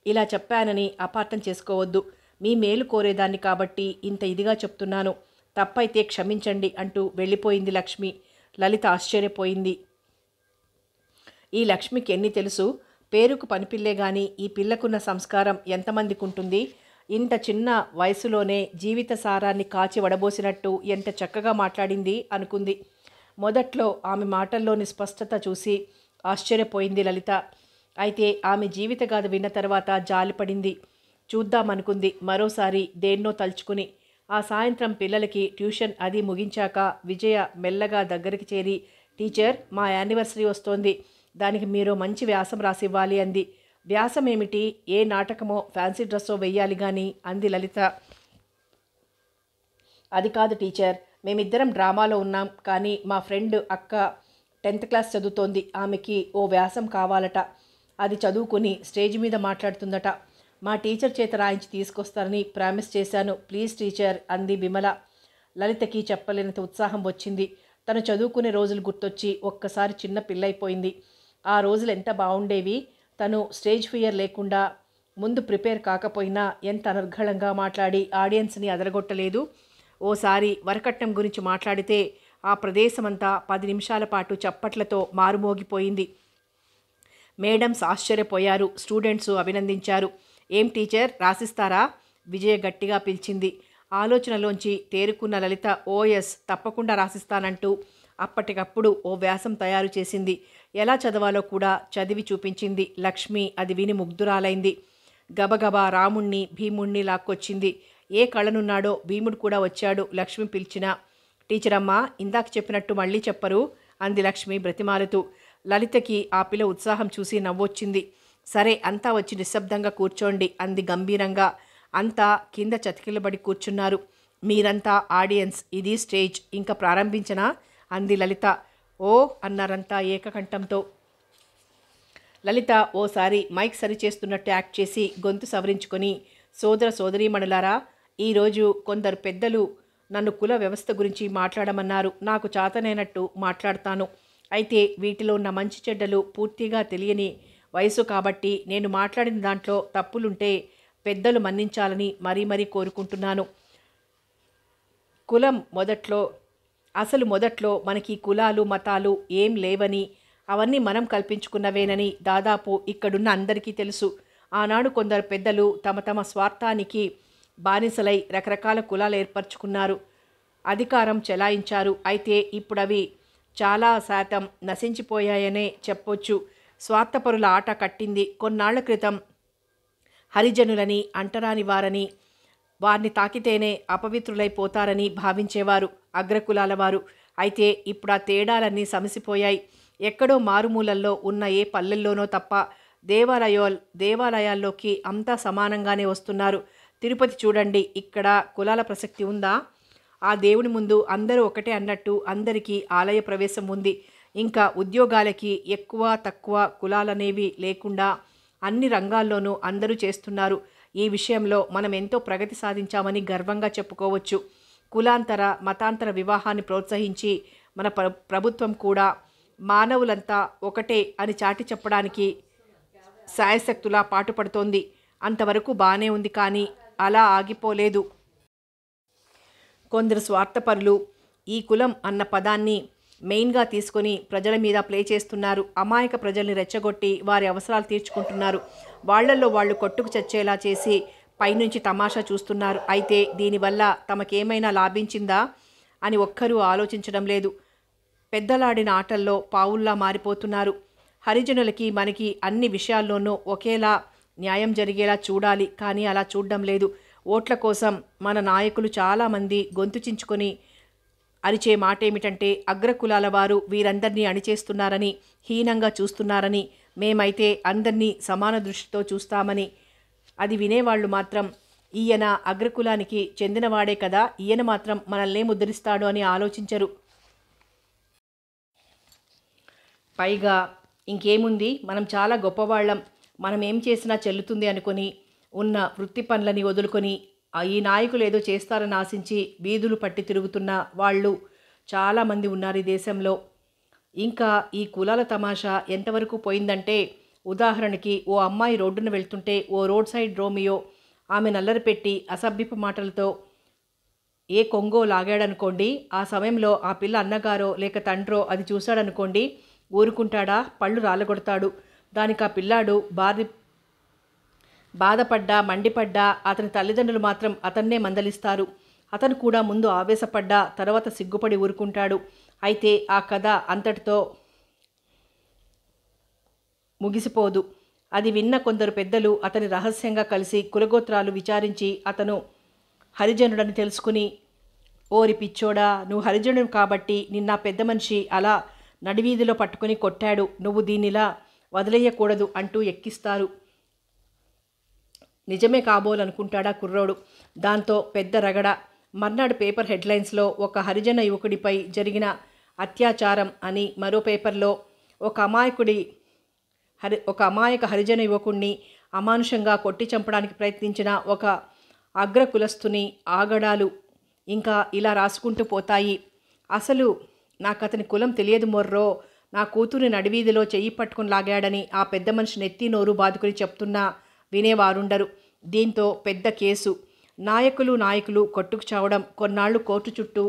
ఇలా చెప్పానని అపార్థం చేసుకోవద్దు. మీ మేలు కోరేదాన్ని కాబట్టి ఇంత ఇదిగా చెప్తున్నాను. తప్పైతే క్షమించండి అంటూ వెళ్ళిపోయింది లక్ష్మి. లలిత ఆశ్చర్యపోయింది. ఈ లక్ష్మికి ఎన్ని తెలుసు? పేరుకు పనిపిల్లే గాని ఈ పిల్లకున్న సంస్కారం ఎంతమందికి ఉంటుంది? ఇంత చిన్న వయసులోనే జీవిత సారాన్ని కాచి వడబోసినట్టు ఎంత చక్కగా మాట్లాడింది అనుకుంది. మొదట్లో ఆమె మాటల్లోని స్పష్టత చూసి ఆశ్చర్యపోయింది లలిత. అయితే ఆమె జీవితగాథ విన్న తర్వాత జాలిపడింది. చూద్దామనుకుంది మరోసారి దేన్నో తలుచుకుని. ఆ సాయంత్రం పిల్లలకి ట్యూషన్ అది ముగించాక విజయ మెల్లగా దగ్గరికి చేరి, టీచర్, మా యానివర్సరీ వస్తోంది, దానికి మీరు మంచి వ్యాసం రాసివ్వాలి అంది. వ్యాసం ఏమిటి? ఏ నాటకమో ఫ్యాన్సీ డ్రెస్సో వెయ్యాలి కానీ అంది లలిత. అది కాదు టీచర్, మేమిద్దరం డ్రామాలో ఉన్నాం, కానీ మా ఫ్రెండ్ అక్క 10th క్లాస్ చదువుతోంది, ఆమెకి ఓ వ్యాసం కావాలట. అది చదువుకుని స్టేజ్ మీద మాట్లాడుతుందట. మా టీచర్ చేత రాయించి తీసుకొస్తారని ప్రామిస్ చేశాను. ప్లీజ్ టీచర్ అంది విమల. లలితకి చెప్పలేనంత ఉత్సాహం వచ్చింది. తను చదువుకునే రోజులు గుర్తొచ్చి ఒక్కసారి చిన్న పిల్లైపోయింది. ఆ రోజులు ఎంత బాగుండేవి. తను స్టేజ్ ఫియర్ లేకుండా ముందు ప్రిపేర్ కాకపోయినా ఎంత అనర్గళంగా మాట్లాడి ఆడియన్స్ని అదరగొట్టలేదు. ఓసారి వరకట్నం గురించి మాట్లాడితే ఆ ప్రదేశమంతా 10 నిమిషాల పాటు చప్పట్లతో మారుమోగిపోయింది. మేడమ్స్ ఆశ్చర్యపోయారు, స్టూడెంట్స్ అభినందించారు. ఏం టీచర్, రాసిస్తారా? విజయ గట్టిగా పిలిచింది. ఆలోచనలోంచి తేరుకున్న లలిత ఓఎస్ తప్పకుండా రాసిస్తానంటూ అప్పటికప్పుడు ఓ వ్యాసం తయారు చేసింది. ఎలా చదవాలో కూడా చదివి చూపించింది. లక్ష్మి అది విని ముగ్ధురాలైంది. గబగబా రాముణ్ణి భీముణ్ణి లాక్కొచ్చింది. ఏ కళనున్నాడో భీముడు కూడా వచ్చాడు. లక్ష్మి పిలిచిన. టీచరమ్మా, ఇందాక చెప్పినట్టు మళ్ళీ చెప్పరు అంది లక్ష్మి బ్రతిమాలుతూ. లలితకి ఆ పిల్ల ఉత్సాహం చూసి నవ్వొచ్చింది. సరే, అంతా వచ్చి నిశ్శబ్దంగా కూర్చోండి అంది గంభీరంగా. అంతా కింద చతికిలబడి కూర్చున్నారు. మీరంతా ఆడియన్స్, ఇది స్టేజ్, ఇంకా ప్రారంభించనా అంది లలిత. ఓ అన్నారంతా ఏకకంఠంతో. లలిత ఓసారి మైక్ సరిచేస్తున్నట్టు యాక్ట్ చేసి గొంతు సవరించుకొని, సోదర సోదరీమణులారా, ఈరోజు కొందరు పెద్దలు నన్ను కుల వ్యవస్థ గురించి మాట్లాడమన్నారు. నాకు చాతనైనట్టు మాట్లాడతాను. అయితే వీటిలో ఉన్న మంచి చెడ్డలు పూర్తిగా తెలియని వయసు కాబట్టి నేను మాట్లాడిన దాంట్లో తప్పులుంటే పెద్దలు మన్నించాలని మరీ మరీ కోరుకుంటున్నాను. కులం మొదట్లో మనకి కులాలు మతాలు ఏం లేవని, అవన్నీ మనం కల్పించుకున్నవేనని దాదాపు ఇక్కడున్న అందరికీ తెలుసు. ఆనాడు కొందరు పెద్దలు తమ తమ స్వార్థానికి బానిసలై రకరకాల కులాలు ఏర్పరచుకున్నారు, అధికారం చెలాయించారు. అయితే ఇప్పుడు అవి చాలా శాతం నశించిపోయాయనే చెప్పొచ్చు. స్వార్థపరుల ఆట కట్టింది. కొన్నాళ్ల క్రితం హరిజనులని అంటరాని వారని, వారిని తాకితేనే అపవిత్రులైపోతారని భావించేవారు అగ్రకులాల వారు. అయితే ఇప్పుడు ఆ తేడాలన్నీ సమసిపోయాయి. ఎక్కడో మారుమూలల్లో ఉన్న ఏ పల్లెల్లోనో తప్ప దేవాలయాల్లోకి అంతా సమానంగానే వస్తున్నారు. తిరుపతి చూడండి, ఇక్కడ కులాల ప్రసక్తి ఉందా? ఆ దేవుని ముందు అందరూ ఒకటే అన్నట్టు అందరికీ ఆలయ ప్రవేశం ఉంది. ఇంకా ఉద్యోగాలకి ఎక్కువ తక్కువ కులాలనేవి లేకుండా అన్ని రంగాల్లోనూ అందరూ చేస్తున్నారు. ఈ విషయంలో మనం ఎంతో ప్రగతి సాధించామని గర్వంగా చెప్పుకోవచ్చు. కులాంతర మతాంతర వివాహాన్ని ప్రోత్సహించి మన ప్రభుత్వం కూడా మానవులంతా ఒకటే అని చాటి చెప్పడానికి శాయశక్తులా పాటుపడుతోంది. అంతవరకు బాగానే ఉంది, కానీ అలా ఆగిపోలేదు. కొందరు స్వార్థపరులు ఈ కులం అన్న పదాన్ని మెయిన్గా తీసుకొని ప్రజల మీద ప్లే చేస్తున్నారు. అమాయక ప్రజల్ని రెచ్చగొట్టి వారి అవసరాలు తీర్చుకుంటున్నారు. వాళ్లల్లో వాళ్ళు కొట్టుకు చచ్చేలా చేసి పైనుంచి తమాషా చూస్తున్నారు. అయితే దీనివల్ల తమకేమైనా లాభించిందా అని ఒక్కరూ ఆలోచించడం లేదు. పెద్దలాడిన ఆటల్లో పావుల్లా మారిపోతున్నారు. హరిజనులకి మనకి అన్ని విషయాల్లోనూ ఒకేలా న్యాయం జరిగేలా చూడాలి, కానీ అలా చూడడం లేదు. ఓట్ల కోసం మన నాయకులు చాలామంది గొంతు చించుకొని అరిచే మాట ఏమిటంటే అగ్రకులాల వారు వీరందరినీ అణిచేస్తున్నారని, హీనంగా చూస్తున్నారని, మేమైతే అందరినీ సమాన దృష్టితో చూస్తామని. అది వినేవాళ్ళు మాత్రం ఈయన అగ్రకులానికి చెందినవాడే కదా, ఈయన మాత్రం మనల్నే ముద్రిస్తాడు అని ఆలోచించరు. పైగా ఇంకేముంది, మనం చాలా గొప్పవాళ్ళం, మనం ఏం చేసినా చెల్లుతుంది అనుకొని ఉన్న వృత్తి పనులని వదులుకొని ఈ నాయకులు ఏదో చేస్తారని ఆశించి వీధులు పట్టి తిరుగుతున్న వాళ్ళు చాలామంది ఉన్నారు ఈ దేశంలో. ఇంకా ఈ కులాల తమాషా ఎంతవరకు పోయిందంటే, ఉదాహరణకి ఓ అమ్మాయి రోడ్డున వెళ్తుంటే ఓ రోడ్ సైడ్ రోమియో ఆమె నల్లరి పెట్టి అసభ్యపు మాటలతో ఏ కొంగో లాగాడనుకోండి. ఆ సమయంలో ఆ పిల్ల అన్నగారో లేక తండ్రో అది చూశాడనుకోండి, ఊరుకుంటాడా? పళ్ళు రాలగొడతాడు. దానికి ఆ పిల్లాడు బాధపడ్డా మండిపడ్డా అతని తల్లిదండ్రులు మాత్రం అతన్నే మందలిస్తారు. అతను కూడా ముందు ఆవేశపడ్డా తర్వాత సిగ్గుపడి ఊరుకుంటాడు. అయితే ఆ కథ అంతటితో ముగిసిపోదు. అది విన్న కొందరు పెద్దలు అతని రహస్యంగా కలిసి కులగోత్రాలు విచారించి అతను హరిజనుడని తెలుసుకుని, ఓరి పిచ్చోడా, నువ్వు హరిజనుడు కాబట్టి నిన్న పెద్ద మనిషి అలా నడివీధిలో పట్టుకుని కొట్టాడు, నువ్వు దీనిలా వదిలేయకూడదు అంటూ ఎక్కిస్తారు. నిజమే కాబోలనుకుంటాడా కుర్రోడు. దాంతో పెద్ద రగడ. మర్నాడు పేపర్ హెడ్లైన్స్లో ఒక హరిజన యువకుడిపై జరిగిన అత్యాచారం అని, మరో పేపర్లో ఒక అమాయక హరిజన యువకుణ్ణి అమానుషంగా కొట్టి చంపడానికి ప్రయత్నించిన ఒక అగ్రకులస్తుని ఆగడాలు, ఇంకా ఇలా రాసుకుంటూ పోతాయి. అసలు నాకు అతని కులం తెలియదు మొర్రో, నా కూతురి నడివీధిలో చెయ్యి పట్టుకుని లాగాడని ఆ పెద్ద మనిషి నెత్తి నోరు బాదుకుని చెప్తున్నా వినేవారుండరు. దీంతో పెద్ద కేసు. నాయకులు కొట్టుకు చావడం. కొన్నాళ్లు కోర్టు చుట్టూ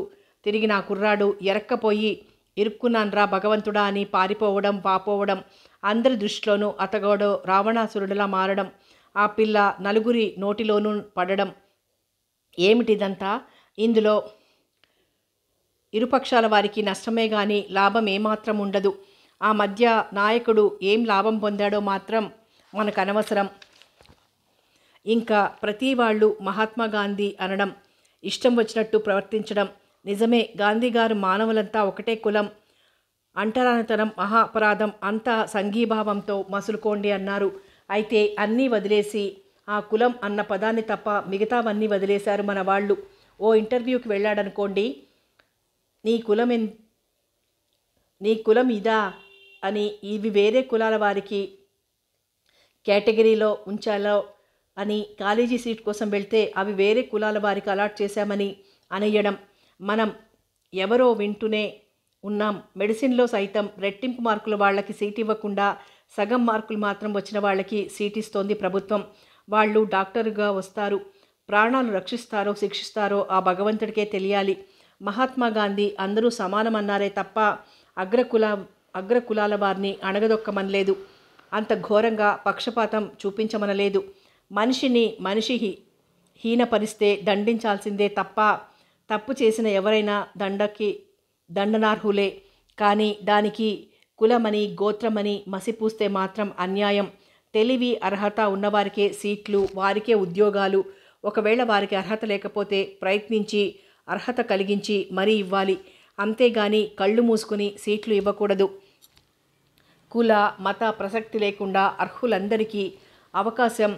తిరిగిన ఆ కుర్రాడు ఎరక్కపోయి ఇరుక్కున్నాన్రా భగవంతుడా అని పారిపోవడం, పాపోవడం, అందరి దృష్టిలోనూ అతగాడు రావణాసురుడిలా మారడం, ఆ పిల్ల నలుగురి నోటిలోనూ పడడం. ఏమిటిదంతా? ఇందులో ఇరుపక్షాల వారికి నష్టమే గాని లాభం ఏమాత్రం ఉండదు. ఆ మధ్య నాయకుడు ఏం లాభం పొందాడో మాత్రం మనకు అనవసరం. ఇంకా ప్రతి వాళ్ళు మహాత్మా గాంధీ అనడం, ఇష్టం వచ్చినట్టు ప్రవర్తించడం. నిజమే, గాంధీ గారు మానవులంతా ఒకటే కులం, అంటరానితనం మహా అపరాధం, అంతా సంఘీభావంతో మసులుకోండి అన్నారు. అయితే అన్నీ వదిలేసి ఆ కులం అన్న పదాన్ని తప్ప మిగతావన్నీ వదిలేశారు మన వాళ్ళు. ఓ ఇంటర్వ్యూకి వెళ్ళాడనుకోండి, నీ కులం ఇదా అని, ఇవి వేరే కులాల వారికి కేటగిరీలో ఉంచాలో అని, కాలేజీ సీట్ కోసం వెళ్తే అవి వేరే కులాల వారికి అలాట్ చేశామని అనేయడం. మనం ఎవరో వింటూనే ఉన్నాం. మెడిసిన్లో సైతం రెట్టింపు మార్కుల వాళ్ళకి సీట్ ఇవ్వకుండా సగం మార్కులు మాత్రం వచ్చిన వాళ్ళకి సీట్ ఇస్తోంది ప్రభుత్వం. వాళ్ళు డాక్టర్గా వస్తారు, ప్రాణాలు రక్షిస్తారో శిక్షిస్తారో ఆ భగవంతుడికే తెలియాలి. మహాత్మా గాంధీ అందరూ సమానమన్నారే తప్ప అగ్రకులాల వారిని అణగదొక్కమనలేదు. అంత ఘోరంగా పక్షపాతం చూపించమనలేదు. మనిషి హీనపరిస్తే దండించాల్సిందే తప్ప తప్పు చేసిన ఎవరైనా దండనార్హులే. కానీ దానికి కులమని గోత్రమని మసిపూస్తే మాత్రం అన్యాయం. తెలివి అర్హత ఉన్నవారికే సీట్లు, వారికే ఉద్యోగాలు. ఒకవేళ వారికి అర్హత లేకపోతే ప్రయత్నించి అర్హత కలిగించి మరీ ఇవ్వాలి. అంతేగాని కళ్ళు మూసుకుని సీట్లు ఇవ్వకూడదు. కుల మత ప్రసక్తి లేకుండా అర్హులందరికీ అవకాశం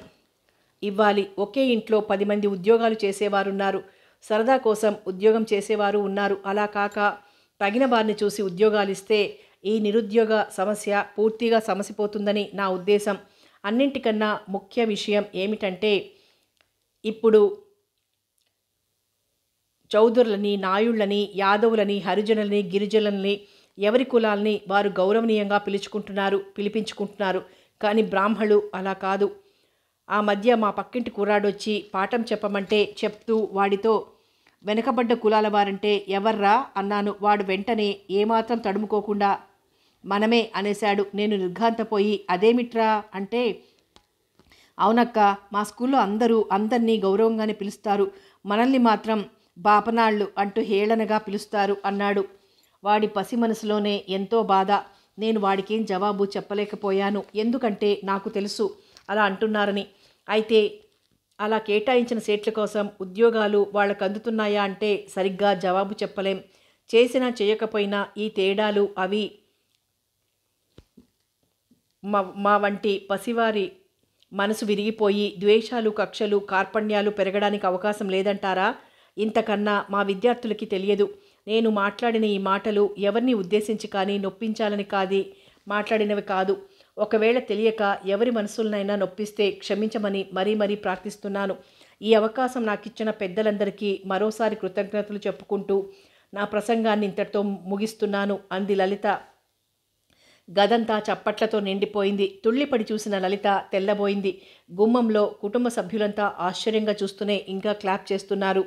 ఇవ్వాలి. ఒకే ఇంట్లో 10 మంది ఉద్యోగాలు చేసేవారున్నారు. సరదా కోసం ఉద్యోగం చేసేవారు ఉన్నారు. అలా కాక తగిన వారిని చూసి ఉద్యోగాలిస్తే ఈ నిరుద్యోగ సమస్య పూర్తిగా సమసిపోతుందని నా ఉద్దేశం. అన్నింటికన్నా ముఖ్య విషయం ఏమిటంటే ఇప్పుడు చౌదరులని, నాయుళ్ళని, యాదవులని, హరిజనులని, గిరిజనులని, ఎవరి కులాల్ని వారు గౌరవనీయంగా పిలిపించుకుంటున్నారు. కానీ బ్రాహ్మణులు అలా కాదు. ఆ మధ్య మా పక్కింటి కుర్రాడొచ్చి పాఠం చెప్పమంటే చెప్తూ వాడితో వెనకబడ్డ కులాల వారంటే ఎవర్రా అన్నాను. వాడు వెంటనే ఏమాత్రం తడుముకోకుండా మనమే అనేశాడు. నేను నిర్ఘాంతపోయి అదేమిట్రా అంటే, అవునక్క, మా స్కూల్లో అందరినీ గౌరవంగానే పిలుస్తారు, మనల్ని మాత్రం బాపనాళ్ళు అంటూ హేళనగా పిలుస్తారు అన్నాడు. వాడి పసి మనసులోనే ఎంతో బాధ. నేను వాడికేం జవాబు చెప్పలేకపోయాను. ఎందుకంటే నాకు తెలుసు అలా అంటున్నారని. అయితే అలా కేటాయించిన సీట్ల కోసం ఉద్యోగాలు వాళ్ళకు అందుతున్నాయా అంటే సరిగ్గా జవాబు చెప్పలేం. చేసినా చేయకపోయినా ఈ తేడాలు అవి మా వంటి పసివారి మనసు విరిగిపోయి ద్వేషాలు, కక్షలు, కార్పణ్యాలు పెరగడానికి అవకాశం లేదంటారా? ఇంతకన్నా మా విద్యార్థులకి తెలియదు. నేను మాట్లాడిన ఈ మాటలు ఎవరిని ఉద్దేశించి కానీ నొప్పించాలని మాట్లాడినవి కాదు. ఒకవేళ తెలియక ఎవరి మనసులనైనా నొప్పిస్తే క్షమించమని మరీ ప్రార్థిస్తున్నాను. ఈ అవకాశం నాకు ఇచ్చిన పెద్దలందరికీ మరోసారి కృతజ్ఞతలు చెప్పుకుంటూ నా ప్రసంగాన్ని ఇంతటితో ముగిస్తున్నాను అంది లలిత. గదంతా చప్పట్లతో నిండిపోయింది. తుళ్ళిపడి చూసిన లలిత తెల్లబోయింది. గుమ్మంలో కుటుంబ సభ్యులంతా ఆశ్చర్యంగా చూస్తూనే ఇంకా క్లాప్ చేస్తున్నారు.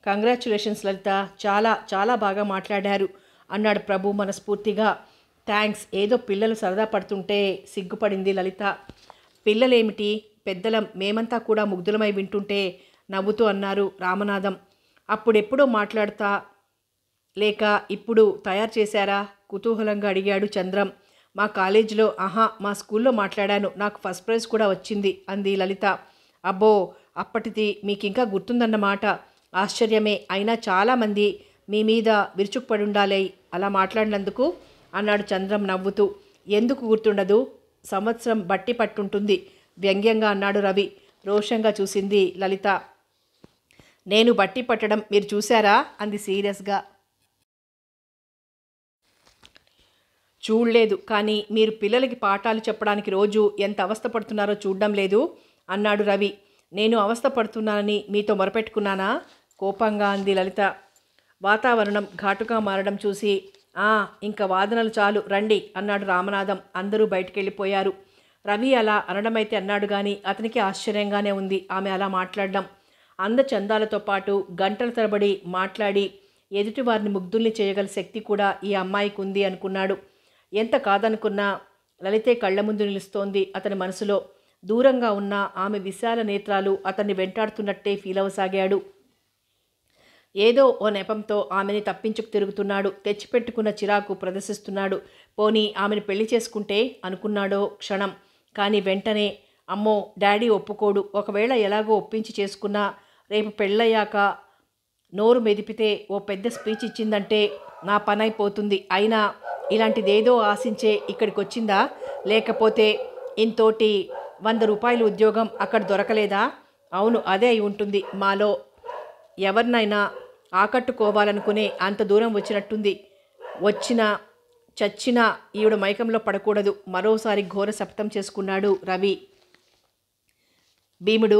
కంగ్రాచ్యులేషన్స్ లలిత, చాలా చాలా బాగా మాట్లాడారు అన్నాడు ప్రభు మనస్ఫూర్తిగా. థ్యాంక్స్. ఏదో పిల్లలు సరదా పడుతుంటే సిగ్గుపడింది లలిత. పిల్లలేమిటి, పెద్దలం మేమంతా కూడా ముగ్ధులమై వింటుంటే నవ్వుతూ అన్నారు రామనాథం. అప్పుడెప్పుడో మాట్లాడతా లేక ఇప్పుడు తయారు చేశారా? కుతూహలంగా అడిగాడు చంద్రం. మా కాలేజీలో మా స్కూల్లో మాట్లాడాను, నాకు ఫస్ట్ ప్రైజ్ కూడా వచ్చింది అంది లలిత. అబ్బో, అప్పటిది మీకింకా గుర్తుందన్నమాట. ఆశ్చర్యమే. అయినా చాలామంది మీ మీద విరుచుకుపడి ఉండాలి అలా మాట్లాడినందుకు అన్నాడు చంద్రం నవ్వుతూ. ఎందుకు గుర్తుండదు, సంవత్సరం బట్టి పట్టుంటుంది వ్యంగ్యంగా అన్నాడు రవి. రోషంగా చూసింది లలిత. నేను బట్టి పట్టడం మీరు చూశారా అంది సీరియస్గా. చూడలేదు, కానీ మీరు పిల్లలకి పాఠాలు చెప్పడానికి రోజు ఎంత అవస్థపడుతున్నారో చూడడం లేదు అన్నాడు రవి. నేను అవస్థపడుతున్నానని మీతో మొరపెట్టుకున్నానా? కోపంగా అంది లలిత. వాతావరణం ఘాటుగా మారడం చూసి ఇంకా వాదనలు చాలు రండి అన్నాడు రామనాథం. అందరూ బయటికెళ్ళిపోయారు. రవి అలా అనడమైతే అన్నాడు కానీ అతనికి ఆశ్చర్యంగానే ఉంది ఆమె అలా మాట్లాడడం. అందచందాలతో పాటు గంటల తరబడి మాట్లాడి ఎదుటివారిని ముగ్ధుల్ని చేయగల శక్తి కూడా ఈ అమ్మాయికి ఉంది అనుకున్నాడు. ఎంత కాదనుకున్నా లలితే కళ్ళ ముందు నిలుస్తోంది అతని మనసులో. దూరంగా ఉన్న ఆమె విశాల నేత్రాలు అతన్ని వెంటాడుతున్నట్టే ఫీల్ అవ్వసాగాడు. ఏదో ఓ నెపంతో ఆమెని తప్పించుకు తిరుగుతున్నాడు. తెచ్చిపెట్టుకున్న చిరాకు ప్రదర్శిస్తున్నాడు. పోనీ ఆమెను పెళ్లి చేసుకుంటే అనుకున్నాడో క్షణం. కానీ వెంటనే అమ్మో, డాడీ ఒప్పుకోడు. ఒకవేళ ఎలాగో ఒప్పించి చేసుకున్నా రేపు పెళ్ళయ్యాక నోరు మెదిపితే ఓ పెద్ద స్పీచ్ ఇచ్చిందంటే నా పనైపోతుంది. అయినా ఇలాంటిదేదో ఆశించే ఇక్కడికి వచ్చిందా? లేకపోతే ఇంతోటి 100 రూపాయల ఉద్యోగం అక్కడ దొరకలేదా? అవును, అదే అయి ఉంటుంది. మాలో ఎవరినైనా ఆకట్టుకోవాలనుకునే అంత దూరం వచ్చినట్టుంది. చచ్చినా ఈవిడ మైకంలో పడకూడదు. మరోసారి ఘోర శపథం చేసుకున్నాడు రవి. భీముడు,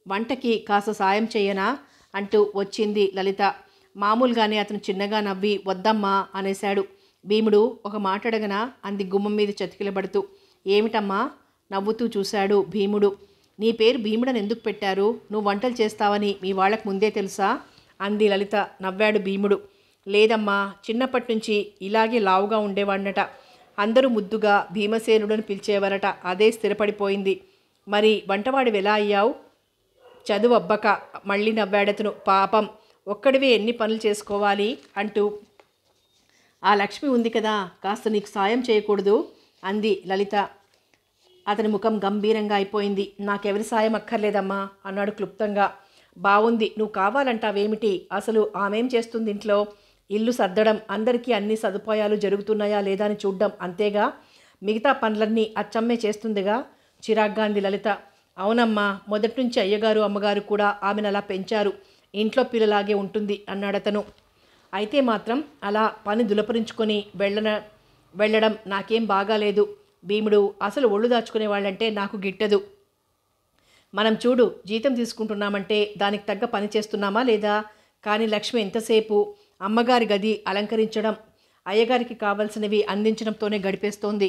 వంటకి కాస్త సాయం చేయనా అంటూ వచ్చింది లలిత. మామూలుగానే అతను చిన్నగా నవ్వి వద్దమ్మా అనేశాడు. భీముడు, ఒక మాట అడగనా అంది గుమ్మం మీద చతికిలబడుతూ. ఏమిటమ్మా? నవ్వుతూ చూశాడు భీముడు. నీ పేరు భీముడని ఎందుకు పెట్టారు? నువ్వు వంటలు చేస్తావని మీ వాళ్ళకు ముందే తెలుసా అంది లలిత. నవ్వాడు భీముడు. లేదమ్మా, చిన్నప్పటి నుంచి ఇలాగే లావుగా ఉండేవాడినట. అందరూ ముద్దుగా భీమసేనుడని పిలిచేవారట. అదే స్థిరపడిపోయింది. మరి వంటవాడివి ఎలా అయ్యావు? చదువు అబ్బక మళ్ళీ నవ్వాడతను. పాపం, ఒక్కడివే ఎన్ని పనులు చేసుకోవాలి అంటూ ఆ లక్ష్మి ఉంది కదా, కాస్త నీకు సాయం చేయకూడదు అంది లలిత. అతని ముఖం గంభీరంగా అయిపోయింది. నాకెవరి సాయం అక్కర్లేదమ్మా అన్నాడు క్లుప్తంగా. బావుంది, నువ్వు కావాలంటావేమిటి? అసలు ఆమెం చేస్తుంది ఇంట్లో? ఇల్లు సర్దడం, అందరికీ అన్ని సదుపాయాలు జరుగుతున్నాయా లేదా అని చూడ్డం, అంతేగా. మిగతా పనులన్నీ అచ్చమ్మే చేస్తుందిగా చిరాగ్గా అంది లలిత. అవునమ్మా, మొదటి నుంచి అయ్యగారు అమ్మగారు కూడా ఆమెను అలా పెంచారు. ఇంట్లో పిల్లలాగే ఉంటుంది అన్నాడతను. అయితే మాత్రం అలా పని దులపరించుకొని వెళ్ళడం నాకేం బాగాలేదు భీముడు. అసలు ఒళ్ళు దాచుకునే వాళ్ళంటే నాకు గిట్టదు. మనం చూడు, జీతం తీసుకుంటున్నామంటే దానికి తగ్గ పని చేస్తున్నామా లేదా? కానీ లక్ష్మి ఎంతసేపు అమ్మగారి గది అలంకరించడం, అయ్యగారికి కావలసినవి అందించడంతోనే గడిపేస్తోంది.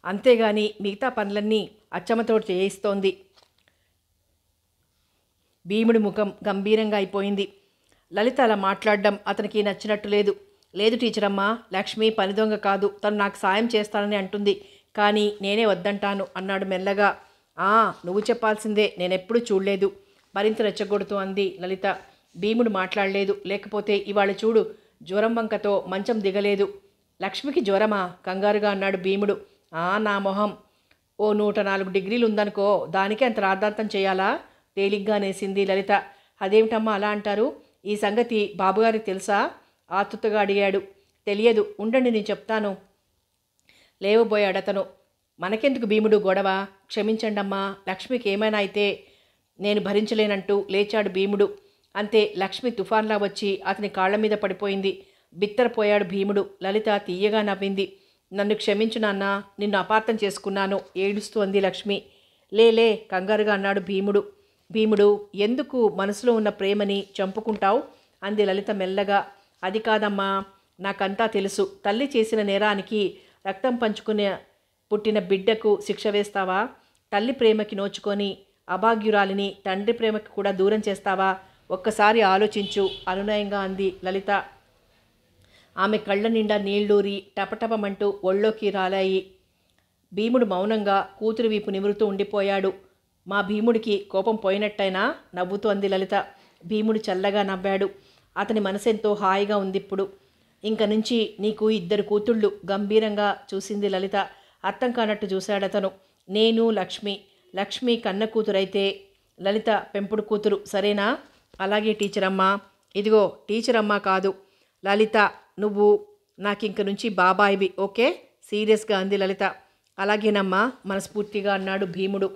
అంతేగాని మిగతా పనులన్నీ అచ్చమ్మతో చేయిస్తోంది. భీముడి ముఖం గంభీరంగా అయిపోయింది. లలిత అలా మాట్లాడడం అతనికి నచ్చినట్టు లేదు. లేదు టీచరమ్మా, లక్ష్మి పని దొంగ కాదు. తను నాకు సాయం చేస్తానని అంటుంది, కానీ నేనే వద్దంటాను అన్నాడు మెల్లగా. నువ్వు చెప్పాల్సిందే, నేనెప్పుడూ చూడలేదు మరింత రెచ్చగొడుతూ అంది లలిత. భీముడు మాట్లాడలేదు. లేకపోతే ఇవాళ చూడు, జ్వరం వంకతో మంచం దిగలేదు. లక్ష్మికి జ్వరమా? కంగారుగా అన్నాడు భీముడు. నా మొహం, ఓ 104 డిగ్రీలు ఉందనుకో, దానికి అంత రాద్ధాంతం చేయాలా? తేలిగ్గా నేసింది లలిత. అదేమిటమ్మా అలా అంటారు? ఈ సంగతి బాబుగారికి తెలుసా? ఆతృతగా అడిగాడు. తెలియదు, ఉండండి నేను చెప్తాను లేవబోయాడతను. మనకెందుకు భీముడు గొడవ? క్షమించండమ్మా, లక్ష్మికి ఏమైనా అయితే నేను భరించలేనంటూ లేచాడు భీముడు. అంతే, లక్ష్మి తుఫాన్లా వచ్చి అతని కాళ్ల మీద పడిపోయింది. బిత్తరపోయాడు భీముడు. లలిత తీయగా నవ్వింది. నన్ను క్షమించు నాన్న, నిన్ను అపార్థం చేసుకున్నాను ఏడుస్తూ అంది లక్ష్మి. లేలే కంగారుగా అన్నాడు భీముడు. భీముడు, ఎందుకు మనసులో ఉన్న ప్రేమని చంపుకుంటావు అంది లలిత మెల్లగా. అది కాదమ్మా, నాకంతా తెలుసు. తల్లి చేసిన నేరానికి రక్తం పంచుకునే పుట్టిన బిడ్డకు శిక్ష వేస్తావా? తల్లి ప్రేమకి నోచుకొని అభాగ్యురాలిని తండ్రి ప్రేమకి కూడా దూరం చేస్తావా? ఒక్కసారి ఆలోచించు అనునయంగా అంది లలిత. ఆమె కళ్ళ నిండా నీళ్లూరి టపటపమంటూ ఒళ్ళోకి రాలాయి. భీముడు మౌనంగా కూతురు వీపు నిమురుతూ ఉండిపోయాడు. మా భీముడికి కోపం పోయినట్టయినా నవ్వుతూ అంది లలిత. భీముడు చల్లగా నవ్వాడు. అతని మనసెంతో హాయిగా ఉందిప్పుడు. ఇంక నుంచి నీకు 2 కూతుళ్ళు గంభీరంగా చూసింది లలిత. అర్థం కానట్టు చూశాడతను. నేను లక్ష్మి కన్న కూతురైతే లలిత పెంపుడు కూతురు, సరేనా? అలాగే టీచరమ్మా. ఇదిగో టీచరమ్మా కాదు లలిత, నువ్వు నాకింక నుంచి బాబాయివి, ఓకే? సీరియస్గా అంది లలిత. అలాగేనమ్మా మనస్ఫూర్తిగా అన్నాడు భీముడు.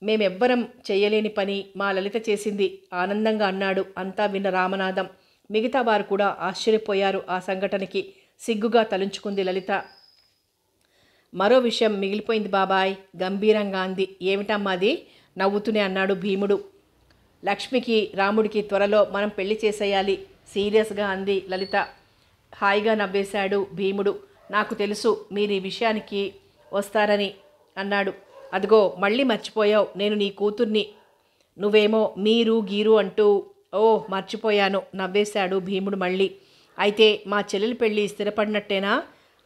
మేమెవ్వరం చెయ్యలేని పని మా లలిత చేసింది ఆనందంగా అన్నాడు. అంతా విన్న రామనాథం, మిగతా వారు కూడా ఆశ్చర్యపోయారు. ఆ సంఘటనకి సిగ్గుగా తలుంచుకుంది లలిత. మరో విషయం మిగిలిపోయింది బాబాయ్ గంభీరంగా అంది. ఏమిటమ్మా అది? నవ్వుతూనే అన్నాడు భీముడు. లక్ష్మికి రాముడికి త్వరలో మనం పెళ్లి చేసేయాలి సీరియస్గా అంది లలిత. హాయిగా నవ్వేశాడు భీముడు. నాకు తెలుసు మీరు ఈ విషయానికి వస్తారని అన్నాడు. అదిగో మళ్ళీ మర్చిపోయావు, నేను నీ కూతుర్ని. నువ్వేమో మీరు గీరు అంటూ. మర్చిపోయాను నవ్వేశాడు భీముడు మళ్ళీ. అయితే మా చెల్లెలి పెళ్ళి స్థిరపడినట్టేనా?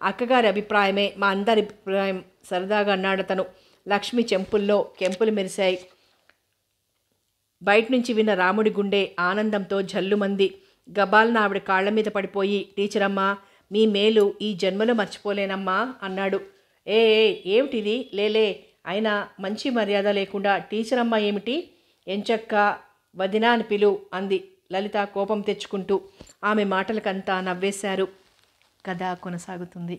అక్కగారి అభిప్రాయమే మా అందరి అభిప్రాయం సరదాగా అన్నాడతను. లక్ష్మి చెంపుల్లో కెంపులు మెరిశాయి. బయట నుంచి విన్న రాముడి గుండె ఆనందంతో జల్లుమంది. గబాల్న ఆవిడ కాళ్ల మీద పడిపోయి, టీచరమ్మా, మీ మేలు ఈ జన్మలో మర్చిపోలేనమ్మా అన్నాడు. ఏమిటిది? లేలే, అయినా మంచి మర్యాద లేకుండా టీచరమ్మా ఏమిటి? ఎంచక్క వదినా అని పిలు అంది లలిత కోపం తెచ్చుకుంటూ. ఆమె మాటలకంతా నవ్వేశారు. కథ కొనసాగుతుంది.